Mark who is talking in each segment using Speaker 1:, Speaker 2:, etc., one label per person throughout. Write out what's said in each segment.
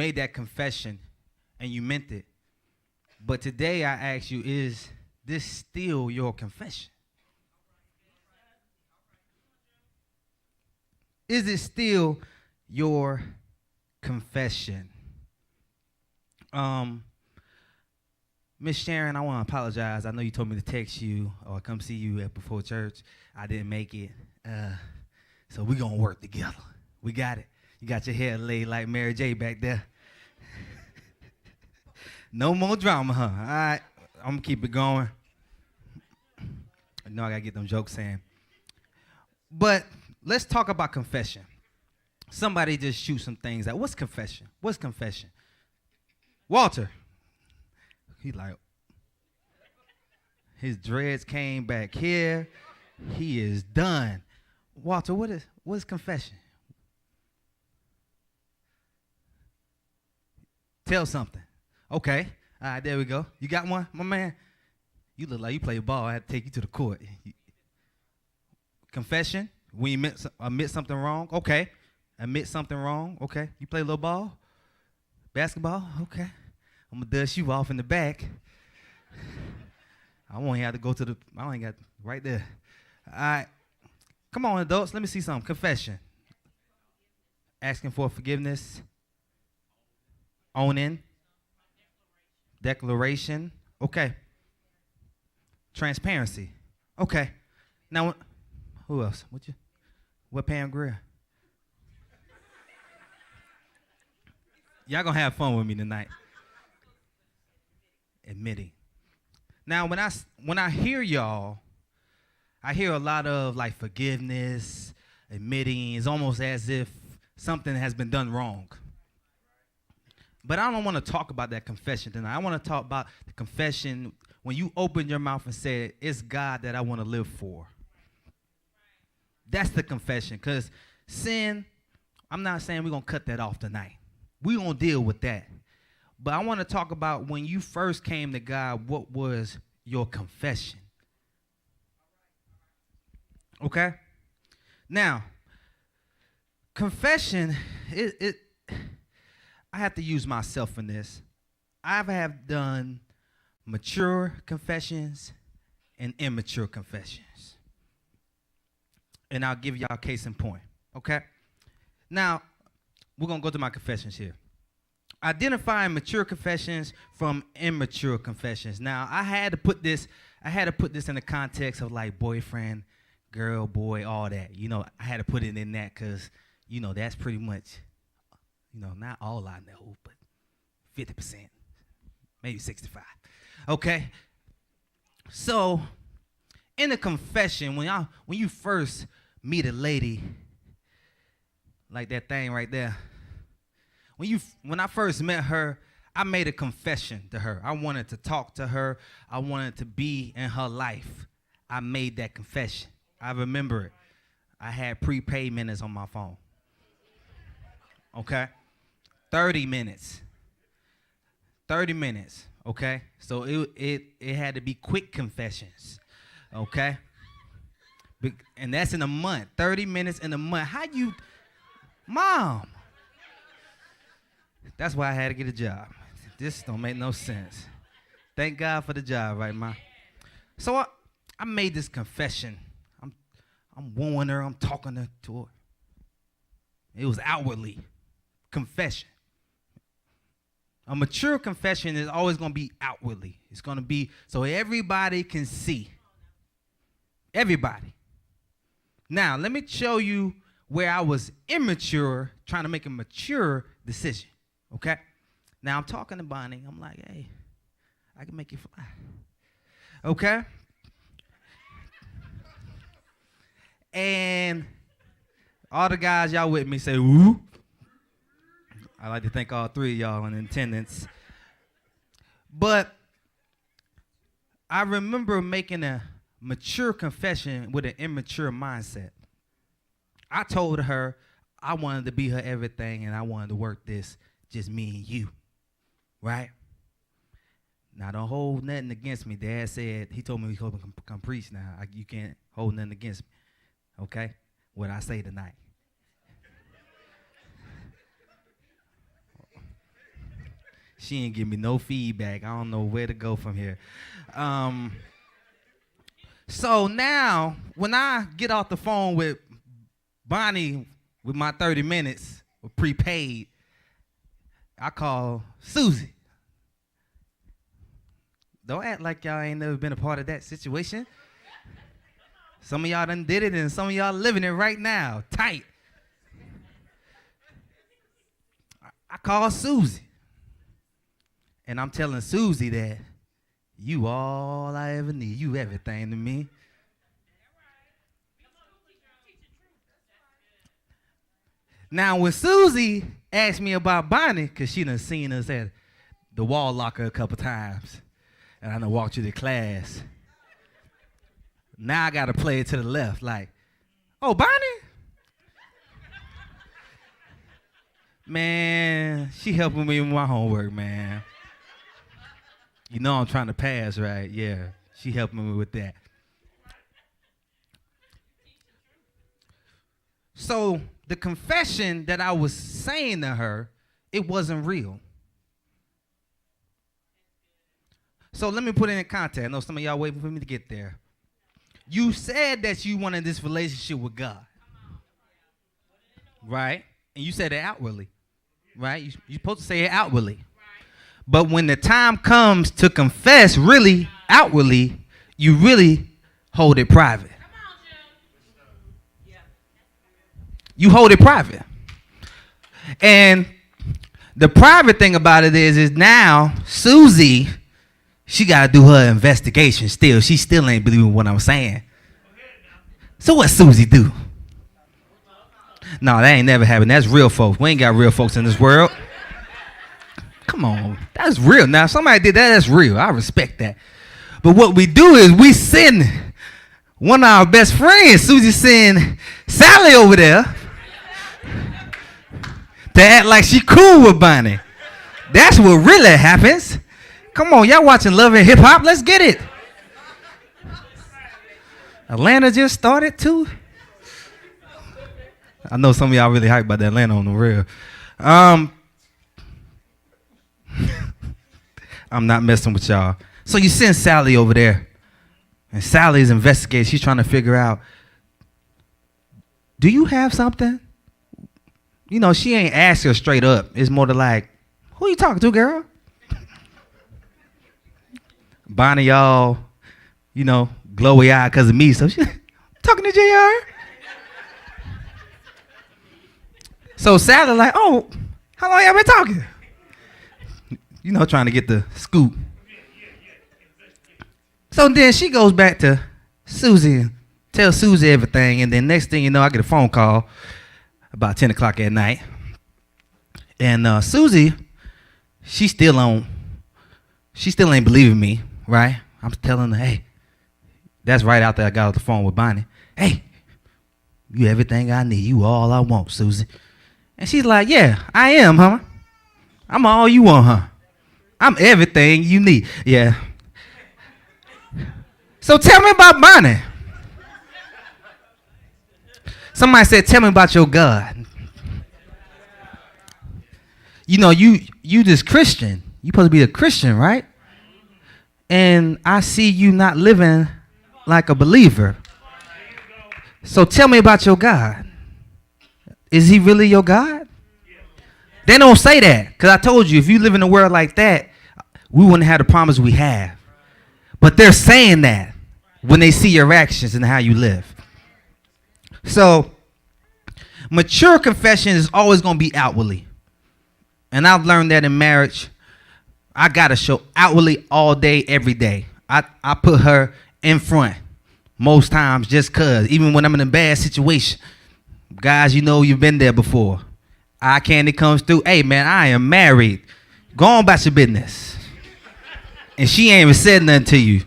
Speaker 1: made that confession and you meant it. But today I ask you, is this still your confession? Is it still your confession? Miss Sharon, I want to apologize. I know you told me to text you or come see you at before church. I didn't make it. So we're going to work together. We got it. You got your hair laid like Mary J back there. No more drama, huh? All right. I'm going to keep it going. I know I got to get them jokes in. But let's talk about confession. Somebody just shoot some things out. What's confession? What's confession? Walter. He like, his dreads came back here. He is done. Walter, what is confession? Tell something. Okay. All right, there we go. You got one, my man? You look like you play ball. I had to take you to the court. Confession, when you admit something wrong. Okay. Admit something wrong. Okay. You play a little ball? Basketball? Okay. I'm going to dust you off in the back. I won't have to go to the, I only got right there. All right. Come on, adults. Let me see something. Confession. Asking for forgiveness. Owning. Declaration. Okay. Transparency. Okay. Now, who else? What Pam Grier? Y'all gonna have fun with me tonight. Admitting. Now, when I hear y'all, I hear a lot of like forgiveness, admitting. It's almost as if something has been done wrong. But I don't want to talk about that confession tonight. I want to talk about the confession when you open your mouth and say, it's God that I want to live for. That's the confession. Because sin, I'm not saying we're going to cut that off tonight. We're going to deal with that. But I want to talk about when you first came to God, what was your confession? Okay? Now, confession, I have to use myself in this. I have done mature confessions and immature confessions. And I'll give y'all a case in point, okay? Now, we're going to go to my confessions here. Identifying mature confessions from immature confessions. Now, I had to put this in the context of like boyfriend, girl, boy, all that. You know, I had to put it in that because, you know, that's pretty much, you know, not all I know, but 50%, maybe 65. Okay? So, in a confession, when you first meet a lady, like that thing right there, when I first met her, I made a confession to her. I wanted to talk to her. I wanted to be in her life. I made that confession. I remember it. I had prepaid minutes on my phone. Okay? 30 minutes. 30 minutes, okay? So it had to be quick confessions, okay? And that's in a month. 30 minutes in a month. Mom. That's why I had to get a job. This don't make no sense. Thank God for the job, right, Ma? So I made this confession. I'm wooing her. I'm talking to her. It was outwardly. Confession. A mature confession is always going to be outwardly. It's going to be so everybody can see. Everybody. Now, let me show you where I was immature, trying to make a mature decision. Okay? Now, I'm talking to Bonnie. I'm like, hey, I can make you fly. Okay? And all the guys, y'all with me, say, woo. I like to thank all three of y'all in attendance. But I remember making a mature confession with an immature mindset. I told her I wanted to be her everything and I wanted to work this just me and you, right? Now, don't hold nothing against me. Dad said, he told me he's hoping to come preach now. You can't hold nothing against me, okay? What I say tonight. She ain't give me no feedback. I don't know where to go from here. So now, when I get off the phone with Bonnie with my 30 minutes prepaid, I call Susie. Don't act like y'all ain't never been a part of that situation. Some of y'all done did it, and some of y'all living it right now, tight. I call Susie. And I'm telling Susie that you all I ever need. You everything to me. Now, when Susie asked me about Bonnie, because she done seen us at the wall locker a couple times, and I done walked you to class, now I got to play it to the left, like, oh, Bonnie? Man, she helping me with my homework, man. You know I'm trying to pass, right? Yeah, she helping me with that. So the confession that I was saying to her, it wasn't real. So let me put it in context. I know some of y'all waiting for me to get there. You said that you wanted this relationship with God, right? And you said it outwardly, right? You're supposed to say it outwardly. But when the time comes to confess really outwardly, you really hold it private. You hold it private. And the private thing about it is now Susie, she got to do her investigation still. She still ain't believing what I'm saying. So what Susie do? No, that ain't never happened. That's real folks. We ain't got real folks in this world. Come on, that's real. Now, if somebody did that, that's real. I respect that. But what we do is we send one of our best friends, Susie, send Sally over there to act like she cool with Bonnie. That's what really happens. Come on, y'all watching Love and Hip Hop? Let's get it. Atlanta just started too. I know some of y'all really hyped about that Atlanta on the real. I'm not messing with y'all. So you send Sally over there, and Sally's investigating. She's trying to figure out, do you have something? You know, she ain't asked her straight up. It's more to like, who you talking to, girl? Bonnie, y'all, you know, glowy eyed because of me. So she talking to JR. So Sally like, oh, how long y'all been talking? You know, trying to get the scoop. So then she goes back to Susie and tells Susie everything. And then next thing you know, I get a phone call about 10 o'clock at night. And Susie, she still ain't believing me, right? I'm telling her, hey, that's right after I got off the phone with Bonnie. Hey, you everything I need. You all I want, Susie. And she's like, yeah, I am, huh? I'm all you want, huh? I'm everything you need. Yeah. So tell me about Bonnie. Somebody said, tell me about your God. You know, you this Christian. You supposed to be a Christian, right? And I see you not living like a believer. So tell me about your God. Is he really your God? They don't say that, because I told you, if you live in a world like that, we wouldn't have the problems we have. But they're saying that when they see your actions and how you live. So, mature confession is always going to be outwardly. And I've learned that in marriage. I got to show outwardly all day, every day. I put her in front most times just because, even when I'm in a bad situation. Guys, you know you've been there before. Eye candy comes through. Hey, man, I am married. Go on about your business. And she ain't even said nothing to you.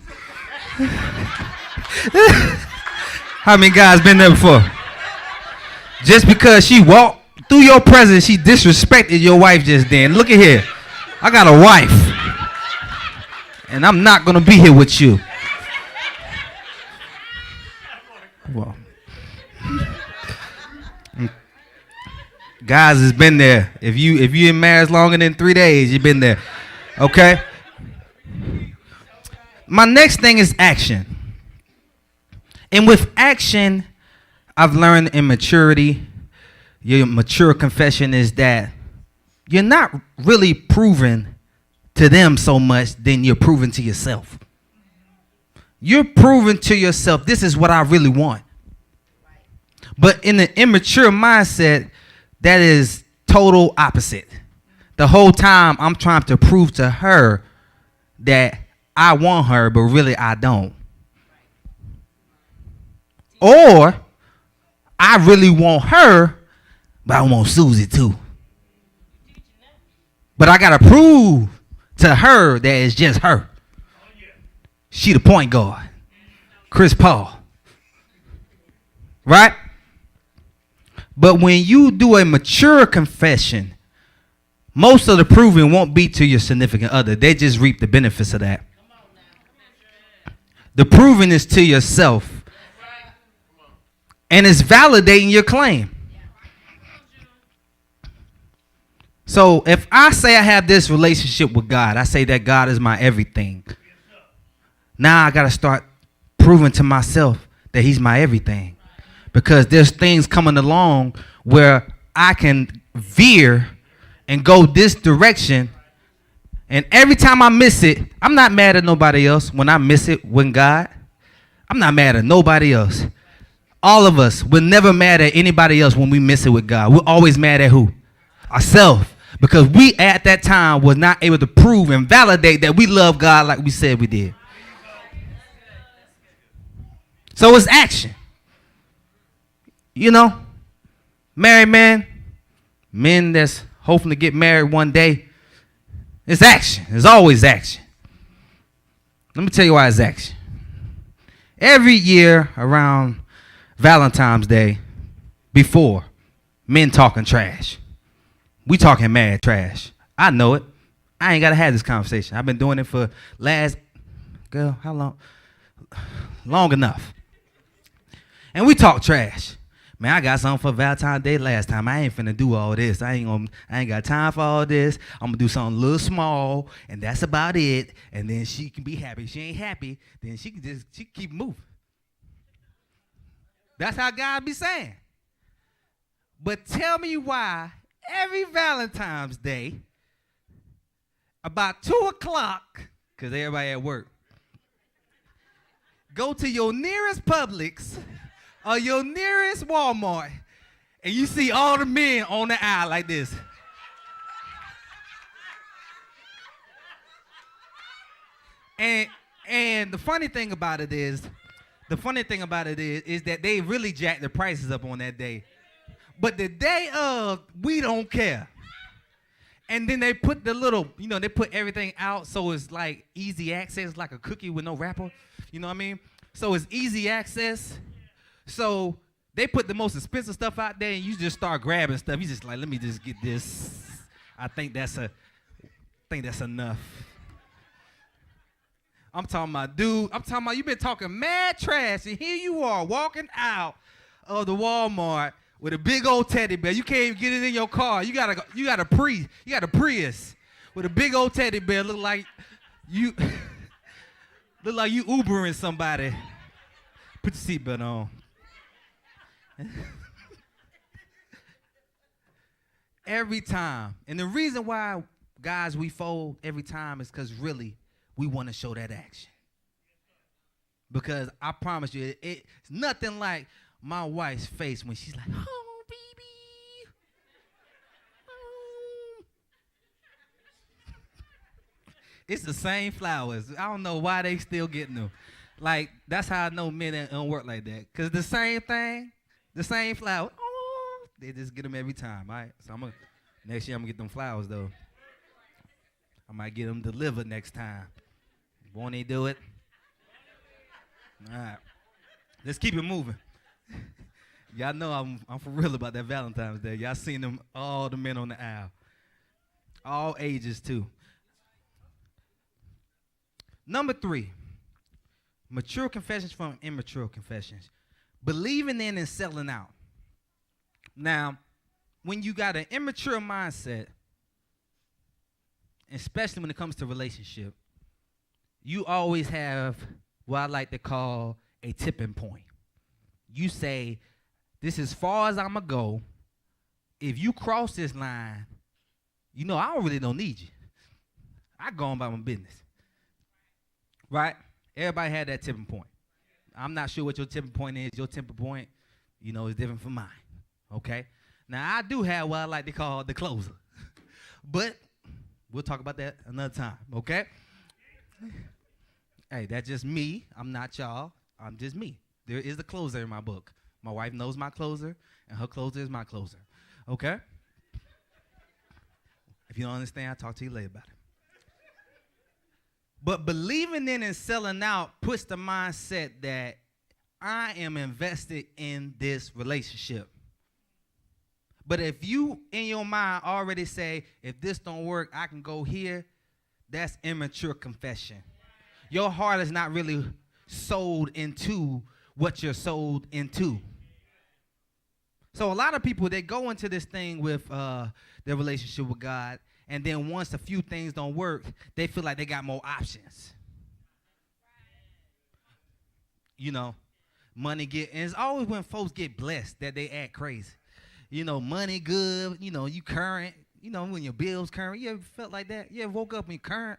Speaker 1: How many guys been there before? Just because she walked through your presence, she disrespected your wife just then. Look at here. I got a wife. And I'm not going to be here with you. Well, guys has been there. If you in marriage longer than 3 days, you've been there. Okay? My next thing is action. And with action, I've learned in maturity, your mature confession is that you're not really proving to them so much than you're proving to yourself. You're proving to yourself, this is what I really want. But in the immature mindset, that is total opposite. The whole time I'm trying to prove to her that I want her, but really I don't. Or I really want her, but I want Susie too. But I gotta prove to her that it's just her. She the point guard. Chris Paul. Right? But when you do a mature confession, most of the proving won't be to your significant other. They just reap the benefits of that. The proving is to yourself. And it's validating your claim. So if I say I have this relationship with God, I say that God is my everything. Now I got to start proving to myself that he's my everything. Because there's things coming along where I can veer and go this direction. And every time I miss it, I'm not mad at nobody else when I miss it with God. I'm not mad at nobody else. All of us, we're never mad at anybody else when we miss it with God. We're always mad at who? Ourselves. Because we at that time was not able to prove and validate that we love God like we said we did. So it's action. You know, married men that's hoping to get married one day, it's action. It's always action. Let me tell you why it's action. Every year around Valentine's Day, before, men talking trash. We talking mad trash. I know it. I ain't got to have this conversation. I've been doing it for how long? Long enough. And we talk trash. Man, I got something for Valentine's Day last time. I ain't finna do all this. I ain't got time for all this. I'm gonna do something a little small, and that's about it. And then she can be happy. If she ain't happy, then she can keep moving. That's how God be saying. But tell me why every Valentine's Day, about 2 o'clock, because everybody at work, go to your nearest Publix or your nearest Walmart, and you see all the men on the aisle like this. And the funny thing about it is that they really jack the prices up on that day. But the day of, we don't care. And then they put the little, they put everything out so it's like easy access, like a cookie with no wrapper. You know what I mean? So it's easy access. So they put the most expensive stuff out there, and you just start grabbing stuff. You just like, let me just get this. I think that's enough. I'm talking about you've been talking mad trash, and here you are walking out of the Walmart with a big old teddy bear. You can't even get it in your car. You got a Prius with a big old teddy bear. Look like you Ubering somebody. Put your seatbelt on. Every time. And the reason why, guys, we fold every time is because really we want to show that action. Because I promise you, it's nothing like my wife's face when she's like, oh, baby. Oh. It's the same flowers. I don't know why they still getting them. Like, that's how I know men don't work like that. Because the same thing, the same flower, oh, they just get them every time, all right? So next year I'm going to get them flowers, though. I might get them delivered next time. Won't they do it? All right. Let's keep it moving. Y'all know I'm for real about that Valentine's Day. Y'all seen them, all the men on the aisle. All ages, too. Number 3. Mature confessions from immature confessions. Believing in and selling out. Now, when you got an immature mindset especially when it comes to relationship, you always have what I like to call a tipping point. You say, this is as far as I'm going to go. If you cross this line, you know, I really don't need you. I go on about my business. Right? Everybody had that tipping point. I'm not sure what your tipping point is. Your tipping point, you know, is different from mine. Okay? Now, I do have what I like to call the closer. But we'll talk about that another time. Okay? Hey, that's just me. I'm not y'all. I'm just me. There is a closer in my book. My wife knows my closer, and her closer is my closer. Okay? If you don't understand, I'll talk to you later about it. But believing in and selling out puts the mindset that I am invested in this relationship. But if you, in your mind, already say, if this don't work, I can go here, that's immature confession. Your heart is not really sold into what you're sold into. So a lot of people, they go into this thing with their relationship with God, and then once a few things don't work, they feel like they got more options. You know, money and it's always when folks get blessed that they act crazy. You know, money good, you know, you current, you know, when your bills current. You ever felt like that? You ever woke up and you current?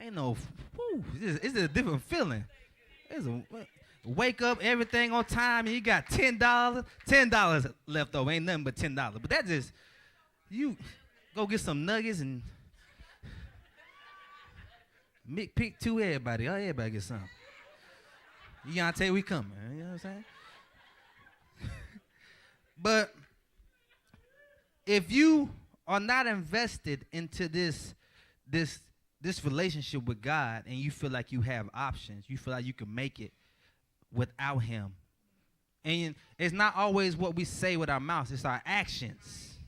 Speaker 1: Ain't no, whew, it's a different feeling. It's a wake up, everything on time, and you got $10 left over. Ain't nothing but $10. But that just, you go get some nuggets and pick two everybody. Oh, everybody get some. You gotta tell you we coming. You know what I'm saying? But if you are not invested into this relationship with God, and you feel like you have options, you feel like you can make it without him. And it's not always what we say with our mouths, it's our actions.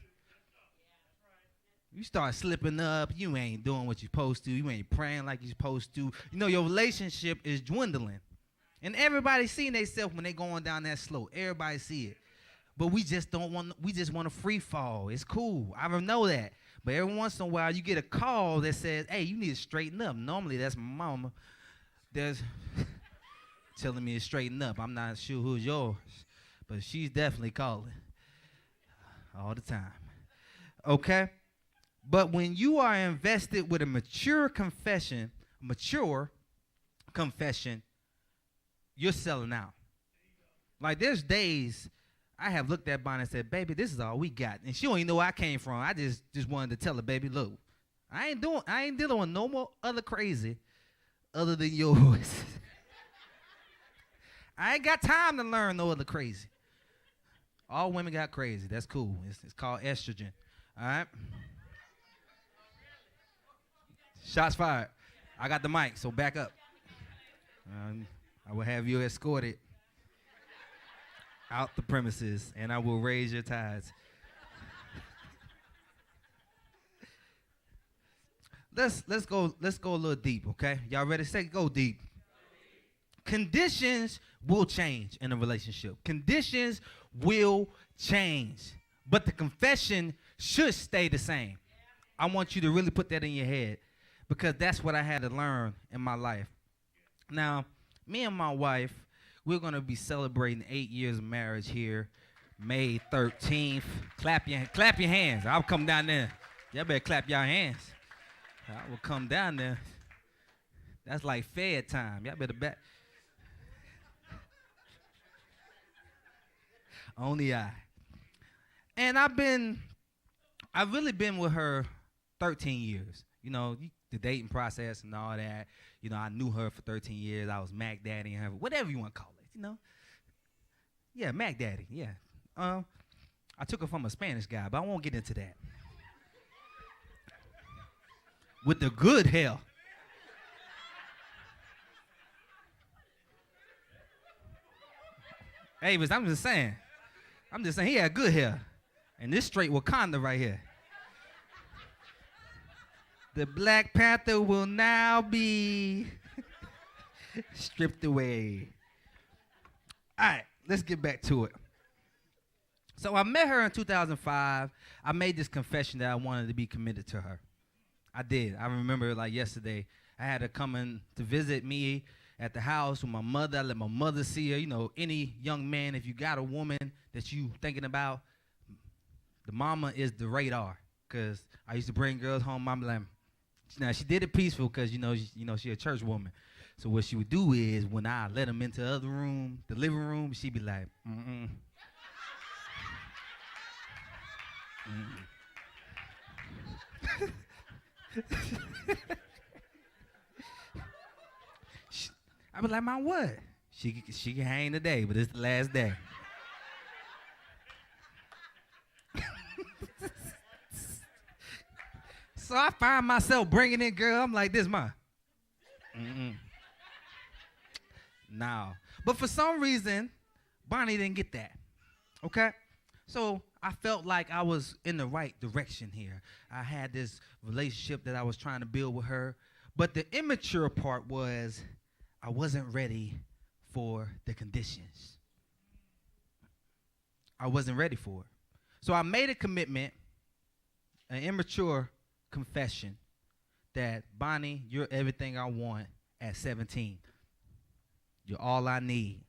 Speaker 1: You start slipping up, you ain't doing what you're supposed to, you ain't praying like you're supposed to. You know, your relationship is dwindling. And everybody seeing themselves when they going down that slope. Everybody see it. But we just want a free fall. It's cool. I don't know that. But every once in a while you get a call that says, hey, you need to straighten up. Normally that's my mama. There's telling me to straighten up. I'm not sure who's yours, but she's definitely calling all the time. Okay? But when you are invested with a mature confession, you're selling out. Like there's days I have looked at Bonnie and said, baby, this is all we got. And she don't even know where I came from. I just wanted to tell her, baby, look, I ain't dealing with no more other crazy other than yours. I ain't got time to learn no other crazy. All women got crazy. That's cool. It's called estrogen. All right? Shots fired. I got the mic, so back up. I will have you escorted out the premises, and I will raise your tithes. Let's go a little deep, okay? Y'all ready? Say go deep. Conditions will change in a relationship. Conditions will change, but the confession should stay the same. I want you to really put that in your head, because that's what I had to learn in my life. Now, me and my wife, we're going to be celebrating 8 years of marriage here, May 13th. Clap your hands. I'll come down there. Y'all better clap your hands. I will come down there. That's like Fed time. Y'all better back. Only I. And I've really been with her 13 years. You know, the dating process and all that. You know, I knew her for 13 years. I was Mac Daddy and her, whatever you want to call it, you know. Yeah, Mac Daddy, yeah. I took her from a Spanish guy, but I won't get into that. With the good hair. Avis, I'm just saying he had good hair. And this straight Wakanda right here. The Black Panther will now be stripped away. All right, let's get back to it. So I met her in 2005. I made this confession that I wanted to be committed to her. I did. I remember like yesterday. I had her coming to visit me at the house with my mother. I let my mother see her. You know, any young man, if you got a woman that you thinking about, the mama is the radar. Cause I used to bring girls home. I'm like, now she did it peaceful, cause she a church woman. So what she would do is when I let them into the other room, the living room, she'd be like, mm-mm. I be like, "Mom, what? She can hang today, but it's the last day." So I find myself bringing in girl. I'm like, "This mine." No, but for some reason, Bonnie didn't get that. Okay, so I felt like I was in the right direction here. I had this relationship that I was trying to build with her, but the immature part was I wasn't ready for the conditions. I wasn't ready for it. So I made a commitment, an immature confession, that Bonnie, you're everything I want at 17. You're all I need.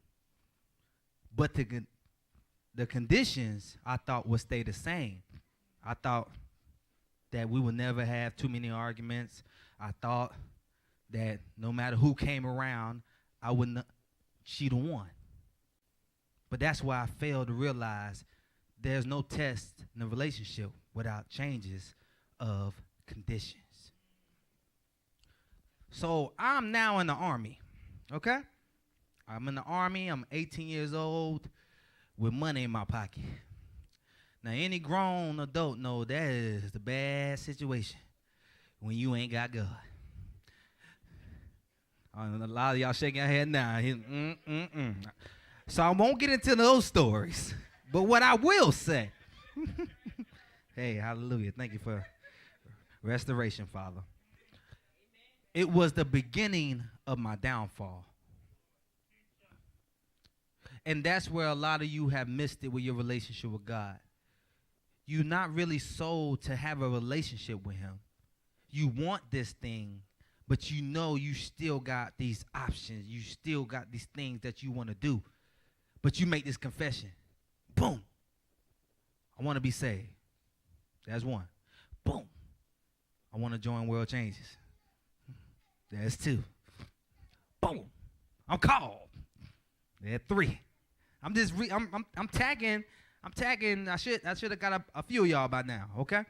Speaker 1: But the conditions I thought would stay the same. I thought that we would never have too many arguments. I thought that no matter who came around, I wouldn't. She the one. But that's why I failed to realize there's no test in a relationship without changes of conditions. So I'm now in the Army, okay? I'm in the Army. I'm 18 years old with money in my pocket. Now, any grown adult know that is the bad situation when you ain't got God. A lot of y'all shaking your head now. So I won't get into those stories. But what I will say, hey, hallelujah. Thank you for restoration, Father. It was the beginning of my downfall. And that's where a lot of you have missed it with your relationship with God. You're not really sold to have a relationship with him. You want this thing, but you know you still got these options. You still got these things that you want to do. But you make this confession. Boom. I want to be saved. That's one. Boom. I want to join World Changes. That's two. Boom. I'm called. That's three. I'm just I'm tagging. I should have got a few of y'all by now, okay?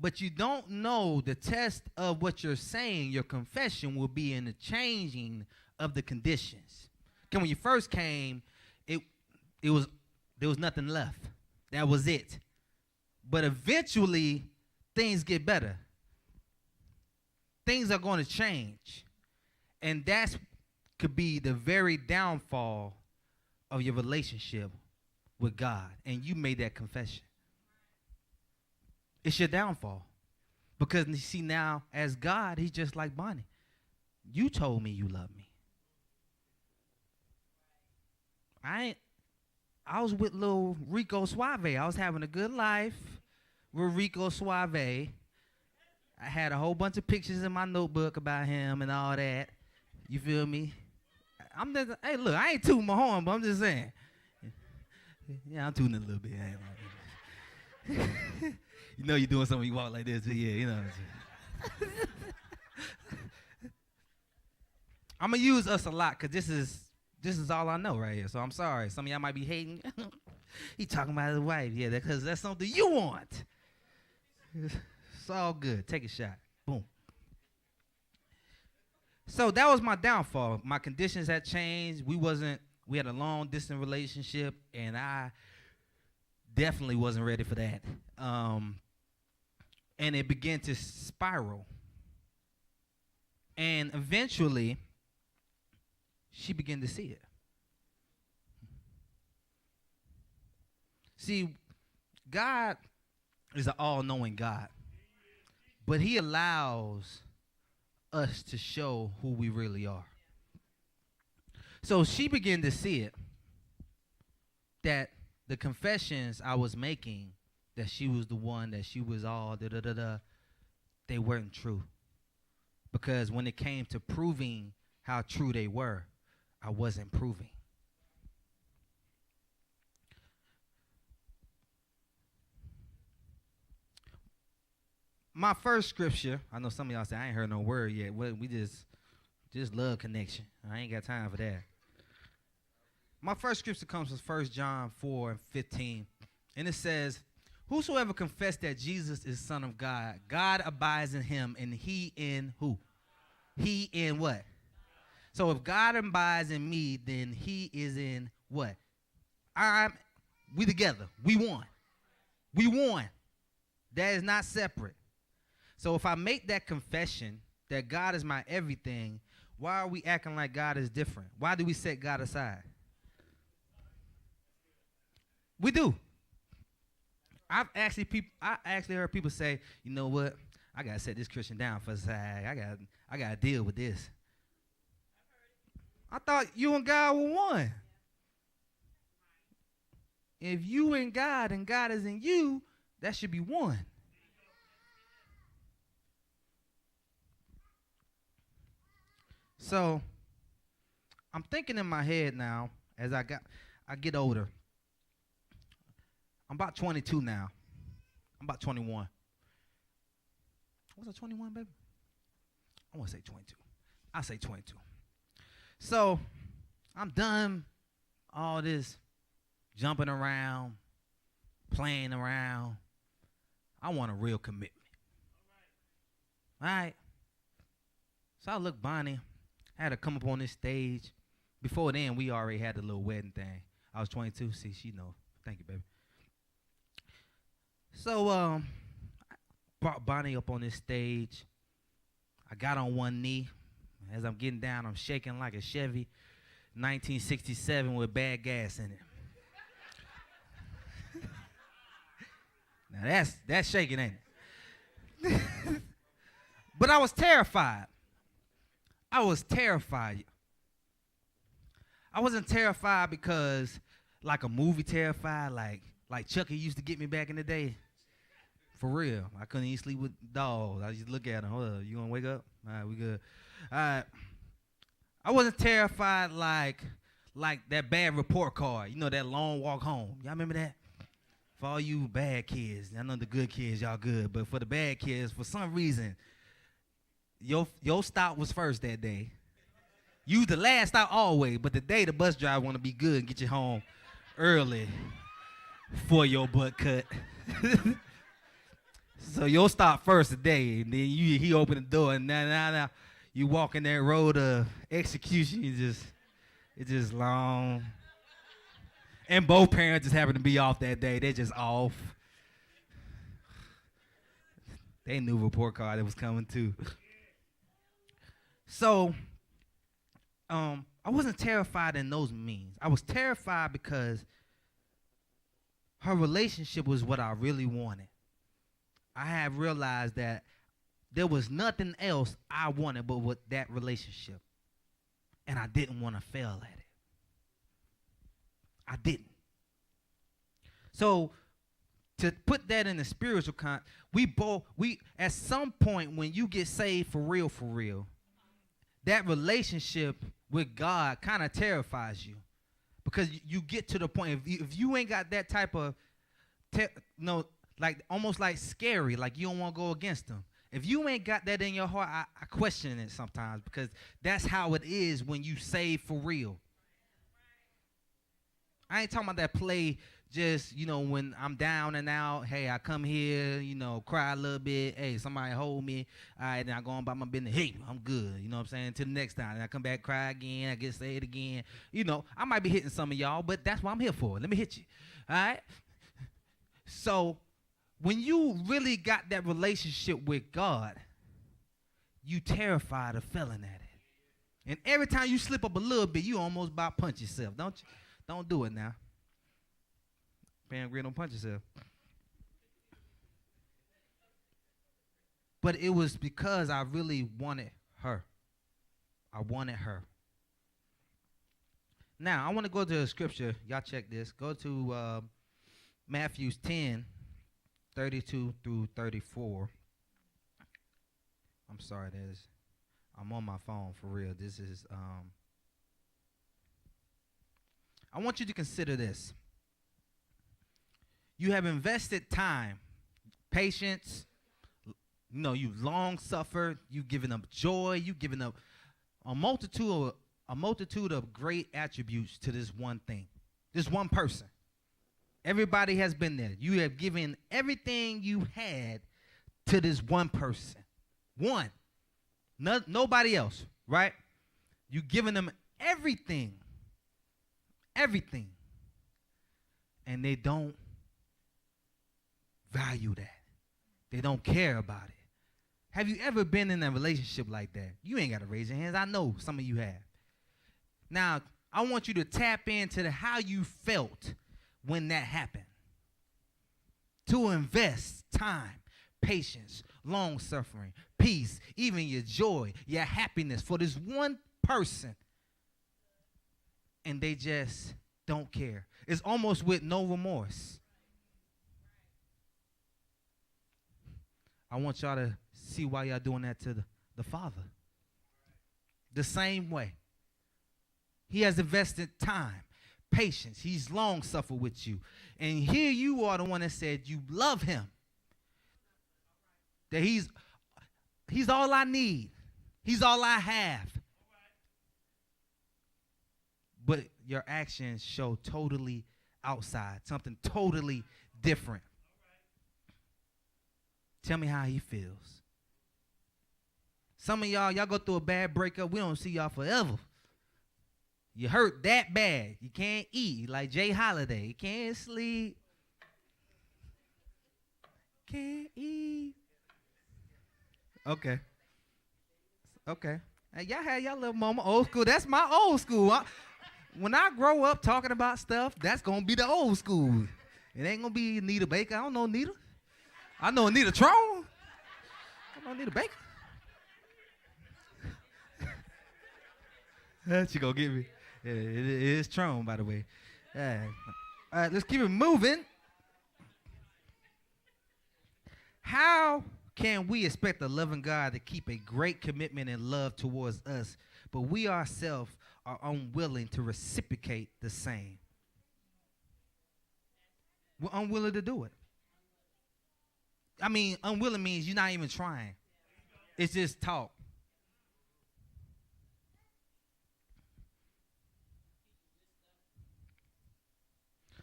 Speaker 1: But you don't know the test of what you're saying. Your confession will be in the changing of the conditions. Okay, when you first came, it was there was nothing left. That was it. But eventually, things get better. Things are going to change, and that's could be the very downfall of your relationship with God. And you made that confession. It's your downfall. Because you see now, as God, he's just like Bonnie. You told me you love me. I was with little Rico Suave. I was having a good life with Rico Suave. I had a whole bunch of pictures in my notebook about him and all that. You feel me? Hey, look, I ain't tooting my horn, but I'm just saying. Yeah, I'm tooting a little bit. You know you're doing something, you walk like this. Yeah, you know. I'm going to use us a lot because this is all I know right here. So I'm sorry. Some of y'all might be hating. He talking about his wife. Yeah, because that's something you want. It's all good. Take a shot. Boom. So that was my downfall. My conditions had changed. We had a long distance relationship, and I definitely wasn't ready for that. And it began to spiral. And eventually, she began to see it. See, God is an all-knowing God, but he allows us to show who we really are. So she began to see it, that the confessions I was making that she was the one, that she was all da da da da, they weren't true. Because when it came to proving how true they were, I wasn't proving. My first scripture, I know some of y'all say, I ain't heard no word yet. We just love connection. I ain't got time for that. My first scripture comes from 1 John 4:15. And it says, whosoever confess that Jesus is Son of God, God abides in him, and he in who? He in what? So if God abides in me, then he is in what? We together. We one. We one. That is not separate. So if I make that confession that God is my everything, why are we acting like God is different? Why do we set God aside? We do. I actually heard people say, you know what? I gotta set this Christian down for a side. I gotta deal with this. I thought you and God were one. If you in God and God is in you, that should be one. So I'm thinking in my head now as I get older. I'm about 22 now. I'm about 21. Was I 21, baby? I want to say 22. I'll say 22. So I'm done all this jumping around, playing around. I want a real commitment. All right. So I look Bonnie. I had to come up on this stage. Before then, we already had the little wedding thing. I was 22. See, she know. Thank you, baby. So I brought Bonnie up on this stage. I got on one knee. As I'm getting down, I'm shaking like a Chevy 1967 with bad gas in it. Now that's shaking, ain't it? But I was terrified. I wasn't terrified because like a movie terrified, like Chucky used to get me back in the day. For real. I couldn't even sleep with dogs. I just look at them. Hold up, you gonna wake up? All right, we good. All right. I wasn't terrified like that bad report card. You know, that long walk home. Y'all remember that? For all you bad kids. I know the good kids, y'all good. But for the bad kids, for some reason, your stop was first that day. You the last stop always, but the day the bus driver want to be good and get you home early for your butt cut. So your stop first today, and then he opened the door, and now you walk in that road of execution. It's just long. And both parents just happen to be off that day. They're just off. They knew report card that was coming too. So, I wasn't terrified in those means. I was terrified because her relationship was what I really wanted. I have realized that there was nothing else I wanted but with that relationship. And I didn't want to fail at it. I didn't. So to put that in the spiritual context, we at some point when you get saved for real, that relationship with God kind of terrifies you. Because you get to the point, if you ain't got that type of, like almost like scary, like you don't want to go against them. If you ain't got that in your heart, I question it sometimes because that's how it is when you save for real. I ain't talking about that play just, when I'm down and out. Hey, I come here, cry a little bit. Hey, somebody hold me. All right, then I go on about my business. Hey, I'm good. You know what I'm saying? Till the next time. And I come back, cry again. I get saved again. I might be hitting some of y'all, but that's what I'm here for. Let me hit you. All right? So when you really got that relationship with God, you terrified of failing at it. And every time you slip up a little bit, you almost about punch yourself, don't you? Don't do it now. Pam Green, don't punch yourself. But it was because I really wanted her. I wanted her. Now, I want to go to a scripture. Y'all check this. Go to Matthew 10:32 through 34. I'm sorry, I'm on my phone for real. This is I want you to consider this. You have invested time, patience, you've long suffered, you've given up joy, you've given up a multitude of great attributes to this one thing, this one person. Everybody has been there. You have given everything you had to this one person. One. Nobody else, right? You've given them everything. Everything. And they don't value that. They don't care about it. Have you ever been in a relationship like that? You ain't got to raise your hands. I know some of you have. Now, I want you to tap into how you felt when that happened. To invest time, patience, long suffering, peace, even your joy, your happiness for this one person. And they just don't care. It's almost with no remorse. I want y'all to see why y'all doing that to the Father. The same way. He has invested time, patience. He's long suffered with you. And here you are the one that said you love him. That he's all I need. He's all I have. But your actions show totally outside, something totally different. Tell me how he feels. Some of y'all go through a bad breakup. We don't see y'all forever. You hurt that bad. You can't eat like Jay Holiday. You can't sleep. Can't eat. Okay. Hey, y'all had y'all little moment. Old school. That's my old school. When I grow up talking about stuff, that's going to be the old school. It ain't going to be Anita Baker. I don't know Anita. I know Anita Tron. I know Anita Baker. She going to get me. Yeah, it is Tron, by the way. All right, let's keep it moving. How can we expect a loving God to keep a great commitment and love towards us, but we ourselves are unwilling to reciprocate the same? We're unwilling to do it. I mean, unwilling means you're not even trying. It's just talk.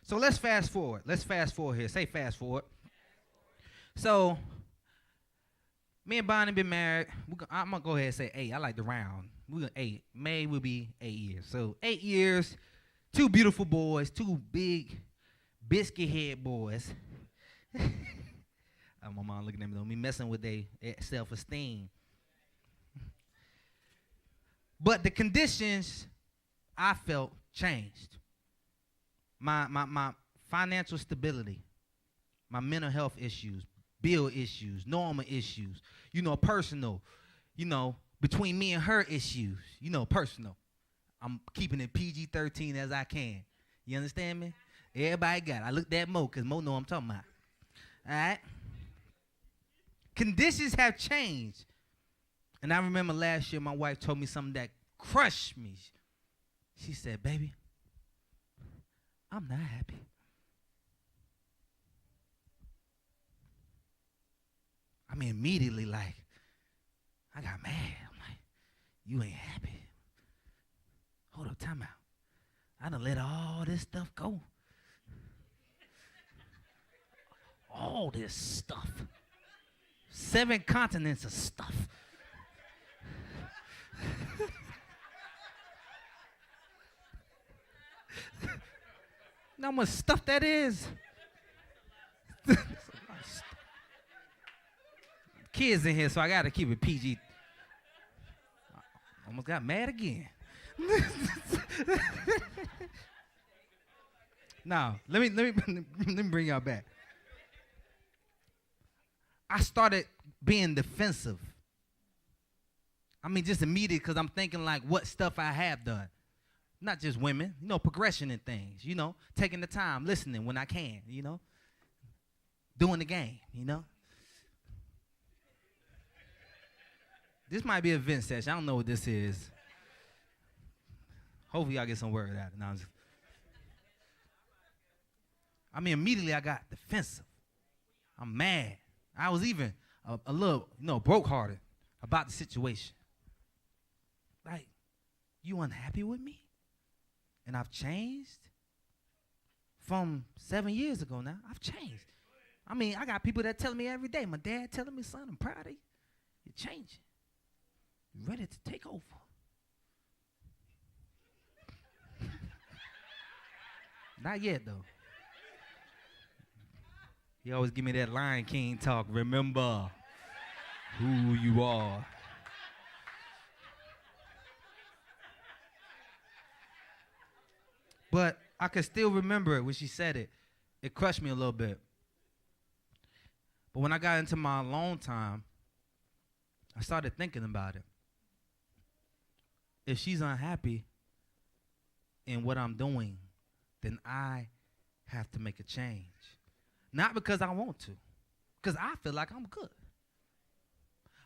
Speaker 1: So let's fast forward. Let's fast forward here. Say fast forward. So me and Bonnie been married. I'm going to go ahead and say 8. I like the round. We're going to 8. May will be 8 years. So 8 years, 2 beautiful boys, 2 big biscuit head boys. My mom looking at me messing with their self-esteem. But the conditions I felt changed. My financial stability, my mental health issues, bill issues, normal issues, personal, between me and her issues, personal. I'm keeping it PG-13 as I can. You understand me? Everybody got it. I looked at Mo because Mo know what I'm talking about. All right? Conditions have changed. And I remember last year my wife told me something that crushed me. She said, baby, I'm not happy. I mean, immediately, like, I got mad. I'm like, you ain't happy. Hold up, time out. I done let all this stuff go. All this stuff. 7 continents of stuff. Know how much stuff that is? Kids in here, so I got to keep it PG. Almost got mad again. Now, let me bring y'all back. I started being defensive. I mean, just immediate because I'm thinking like what stuff I have done. Not just women, progression in things, taking the time, listening when I can, doing the game, you know? This might be a vent session. I don't know what this is. Hopefully y'all get some word out of it. No, immediately I got defensive. I'm mad. I was even a little, broke-hearted about the situation. Like, you unhappy with me? And I've changed from 7 years ago now. I've changed. I got people that tell me every day. My dad telling me, son, I'm proud of you. You're changing. You're ready to take over. Not yet, though. He always give me that Lion King talk. Remember who you are. But I can still remember it when she said it. It crushed me a little bit. But when I got into my alone time, I started thinking about it. If she's unhappy in what I'm doing, then I have to make a change. Not because I want to, because I feel like I'm good.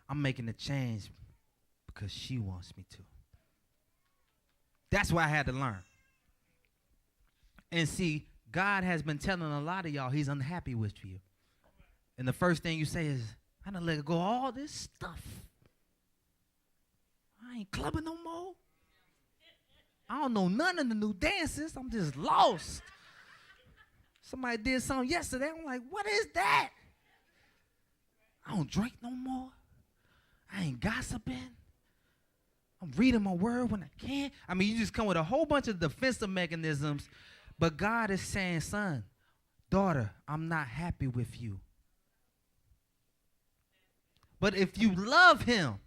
Speaker 1: I'm making a change because she wants me to. That's what I had to learn. And see, God has been telling a lot of y'all he's unhappy with you. And the first thing you say is, I done let go of all this stuff. I ain't clubbing no more. I don't know none of the new dances. I'm just lost. Somebody did something yesterday. I'm like, what is that? I don't drink no more. I ain't gossiping. I'm reading my word when I can. You just come with a whole bunch of defensive mechanisms. But God is saying, son, daughter, I'm not happy with you. But if you love him,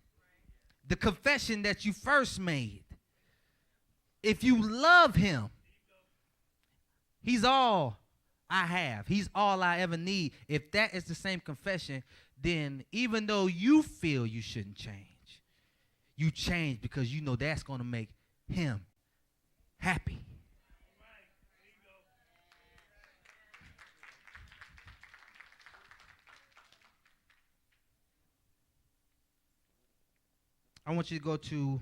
Speaker 1: the confession that you first made, if you love him, he's all I have. He's all I ever need. If that is the same confession, then even though you feel you shouldn't change, you change because you know that's going to make him happy. I want you to go to,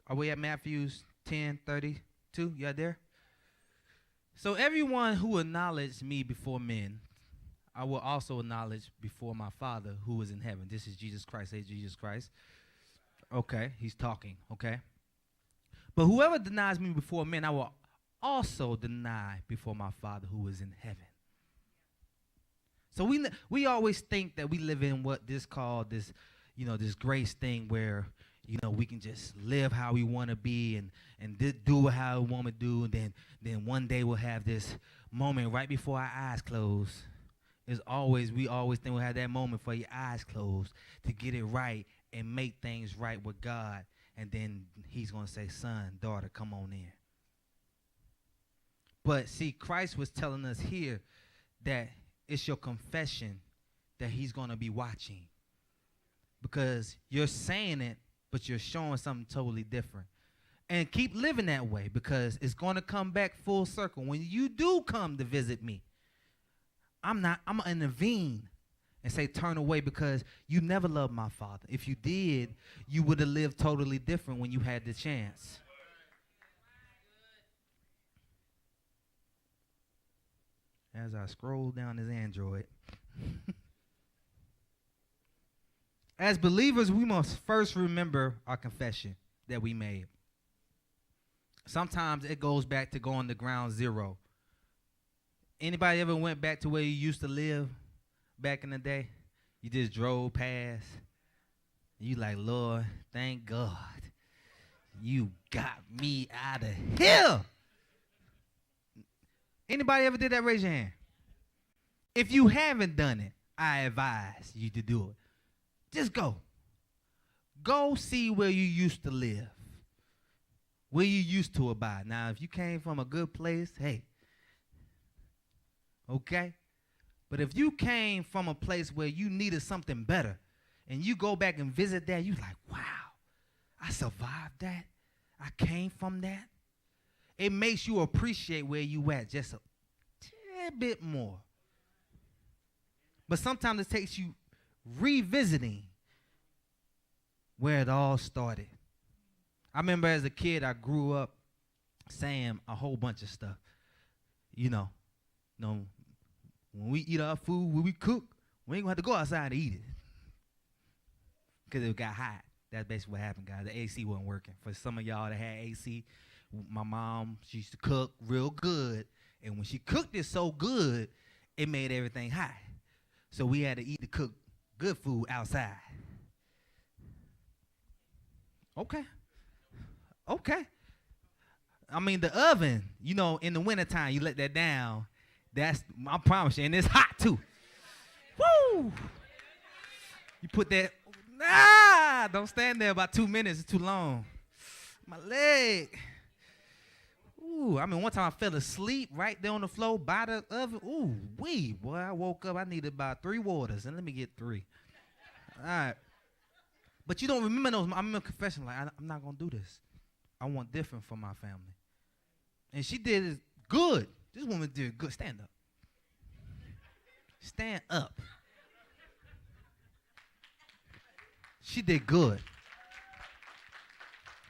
Speaker 1: are we at Matthews 10:32? You out there? So everyone who acknowledged me before men, I will also acknowledge before my Father who is in heaven. This is Jesus Christ. Say Jesus Christ. Okay, he's talking, okay? But whoever denies me before men, I will also deny before my Father who is in heaven. So we always think that we live in what this called this grace thing where, we can just live how we want to be and do how we want to do. And then one day we'll have this moment right before our eyes close. We always think we'll have that moment for your eyes closed to get it right and make things right with God. And then he's going to say, son, daughter, come on in. But see, Christ was telling us here that it's your confession that he's going to be watching. Because you're saying it, but you're showing something totally different. And keep living that way because it's going to come back full circle. When you do come to visit me, I'm going to intervene and say turn away because you never loved my Father. If you did, you would have lived totally different when you had the chance. As I scroll down this Android. As believers, we must first remember our confession that we made. Sometimes it goes back to going to ground zero. Anybody ever went back to where you used to live back in the day? You just drove past. You like, Lord, thank God you got me out of here. Anybody ever did that? Raise your hand. If you haven't done it, I advise you to do it. Just go. Go see where you used to live, where you used to abide. Now, if you came from a good place, hey, okay? But if you came from a place where you needed something better and you go back and visit that, you're like, wow, I survived that. I came from that. It makes you appreciate where you at just a tad bit more. But sometimes it takes you revisiting where it all started. I remember as a kid, I grew up saying a whole bunch of stuff. You know, when we eat our food, when we cook, we ain't gonna have to go outside to eat it. Because it got hot. That's basically what happened, guys. The AC wasn't working. For some of y'all that had AC, my mom, she used to cook real good. And when she cooked it so good, it made everything hot. So we had to eat the cooked good food outside. Okay. I mean, the oven, in the wintertime, you let that down. I promise you, and it's hot too. Woo! You put that, don't stand there about 2 minutes, it's too long. My leg. Ooh, I mean, one time I fell asleep right there on the floor by the oven. Ooh, boy, I woke up, I needed about 3 waters, and let me get 3. All right. But you don't remember those. I remember confession, like, I'm not going to do this. I want different for my family. And she did it good. This woman did good. Stand up. Stand up. She did good.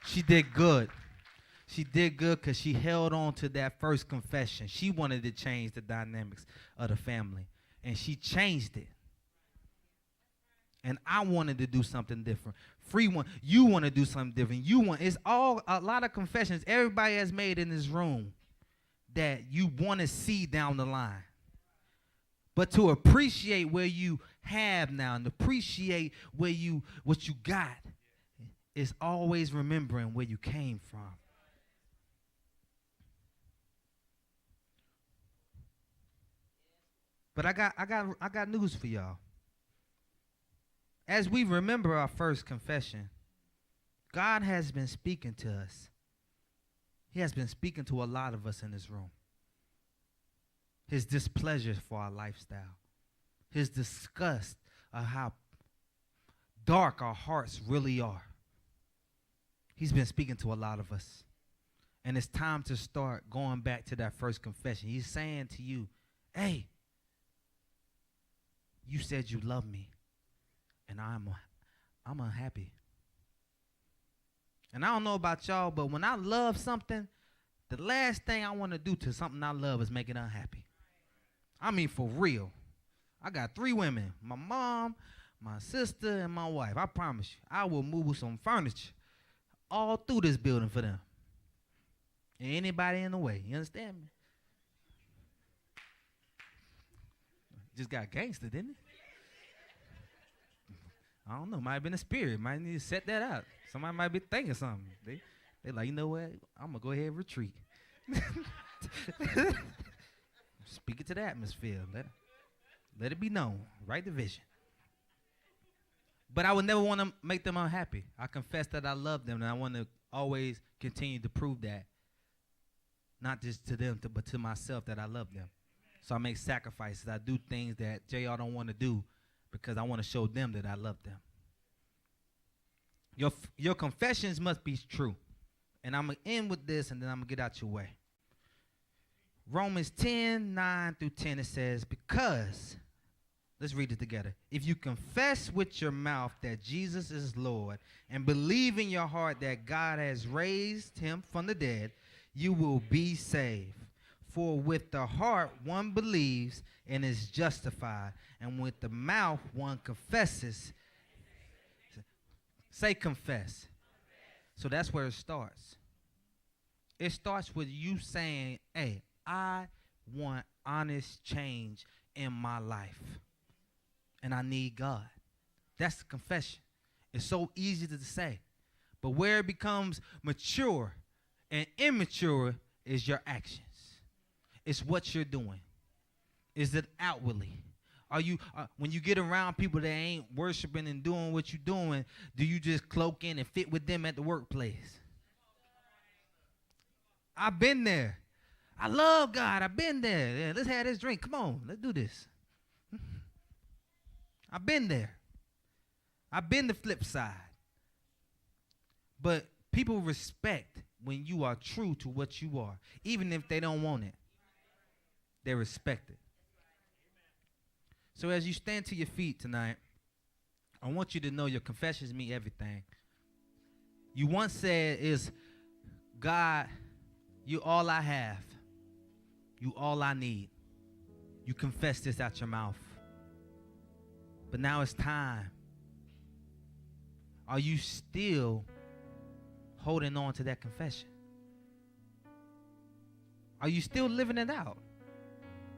Speaker 1: She did good. She did good because she held on to that first confession. She wanted to change the dynamics of the family. And she changed it. And I wanted to do something different. You want to do something different. It's all a lot of confessions everybody has made in this room that you want to see down the line. But to appreciate where you have now and appreciate what you got is always remembering where you came from. But I got news for y'all. As we remember our first confession, God has been speaking to us. He has been speaking to a lot of us in this room. His displeasure for our lifestyle. His disgust of how dark our hearts really are. He's been speaking to a lot of us. And it's time to start going back to that first confession. He's saying to you, hey, you said you love me. And I'm unhappy. And I don't know about y'all, but when I love something, the last thing I want to do to something I love is make it unhappy. I mean, for real. I got 3 women, my mom, my sister, and my wife. I promise you, I will move some furniture all through this building for them. And anybody in the way. You understand me? Just got gangster, didn't it? I don't know. Might have been a spirit. Might need to set that out. Somebody might be thinking something. They like, you know what? I'm going to go ahead and retreat. Speak it to the atmosphere. Let it be known. Write the vision. But I would never want to make them unhappy. I confess that I love them, and I want to always continue to prove that. Not just to them, but to myself that I love them. So I make sacrifices. I do things that JR don't want to do, because I want to show them that I love them. Your confessions must be true. And I'm going to end with this, and then I'm going to get out your way. Romans 10:9-10, it says, because, let's read it together. If you confess with your mouth that Jesus is Lord and believe in your heart that God has raised him from the dead, you will be saved. For with the heart one believes and is justified, and with the mouth one confesses. Say confess. So that's where it starts. It starts with you saying, hey, I want honest change in my life, and I need God. That's the confession. It's so easy to say, but where it becomes mature and immature is your actions. It's what you're doing. Is it outwardly? Are you when you get around people that ain't worshiping and doing what you're doing, do you just cloak in and fit with them at the workplace? I've been there. I love God. I've been there. Yeah, let's have this drink. Come on, let's do this. I've been there. I've been the flip side. But people respect when you are true to what you are, even if they don't want it. They respect it. So as you stand to your feet tonight, I want you to know your confessions mean everything. You once said is, God, you all I have. You all I need. You confess this out your mouth. But now it's time. Are you still holding on to that confession? Are you still living it out?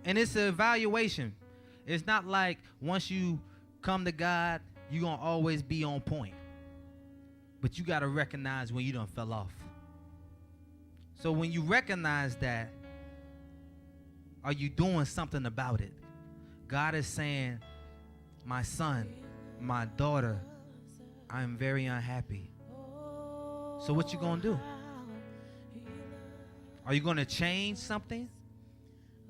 Speaker 1: And it's an evaluation. It's not like once you come to God, you're going to always be on point. But you got to recognize when you done fell off. So when you recognize that, are you doing something about it? God is saying, my son, my daughter, I am very unhappy. So what you going to do? Are you going to change something?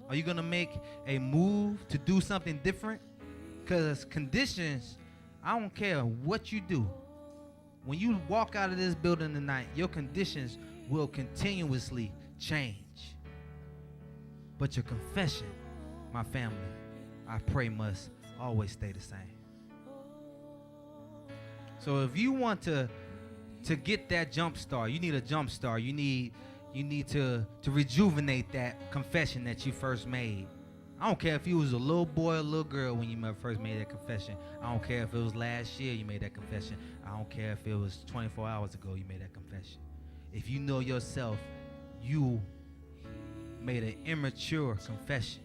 Speaker 1: Are you going to make a move to do something different? Because conditions, I don't care what you do. When you walk out of this building tonight, your conditions will continuously change. But your confession, my family, I pray must always stay the same. So if you want to get that jump start, you need a jump start. You need to rejuvenate that confession that you first made. I don't care if you was a little boy or a little girl when you first made that confession. I don't care if it was last year you made that confession. I don't care if it was 24 hours ago you made that confession. If you know yourself, you made an immature confession.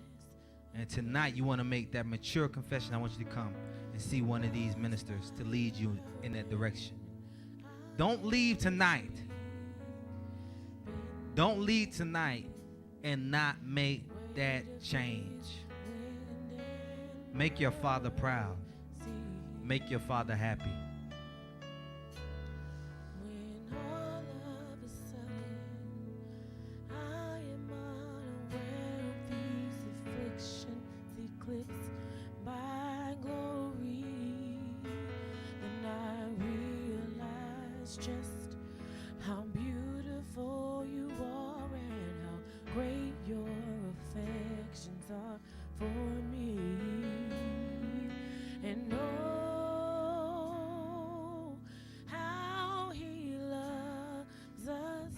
Speaker 1: And tonight you want to make that mature confession. I want you to come and see one of these ministers to lead you in that direction. Don't leave tonight. Don't leave tonight and not make that change. Make your father proud. Make your father happy.
Speaker 2: When all of a sudden I am unaware of these afflictions eclipsed by glory, then I realize just how beautiful you are and how great your affections are for me. And oh, how he loves us.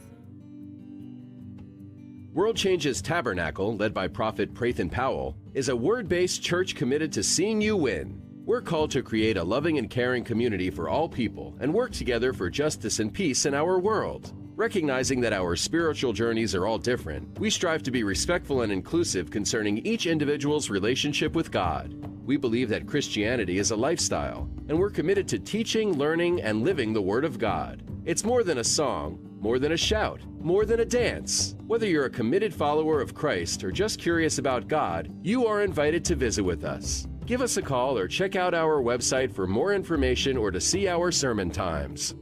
Speaker 3: World Changes Tabernacle, led by Prophet Prathan Powell, is a word-based church committed to seeing you win. We're called to create a loving and caring community for all people and work together for justice and peace in our world. Recognizing that our spiritual journeys are all different, we strive to be respectful and inclusive concerning each individual's relationship with God. We believe that Christianity is a lifestyle, and we're committed to teaching, learning, and living the Word of God. It's more than a song, more than a shout, more than a dance. Whether you're a committed follower of Christ or just curious about God, you are invited to visit with us. Give us a call or check out our website for more information or to see our sermon times.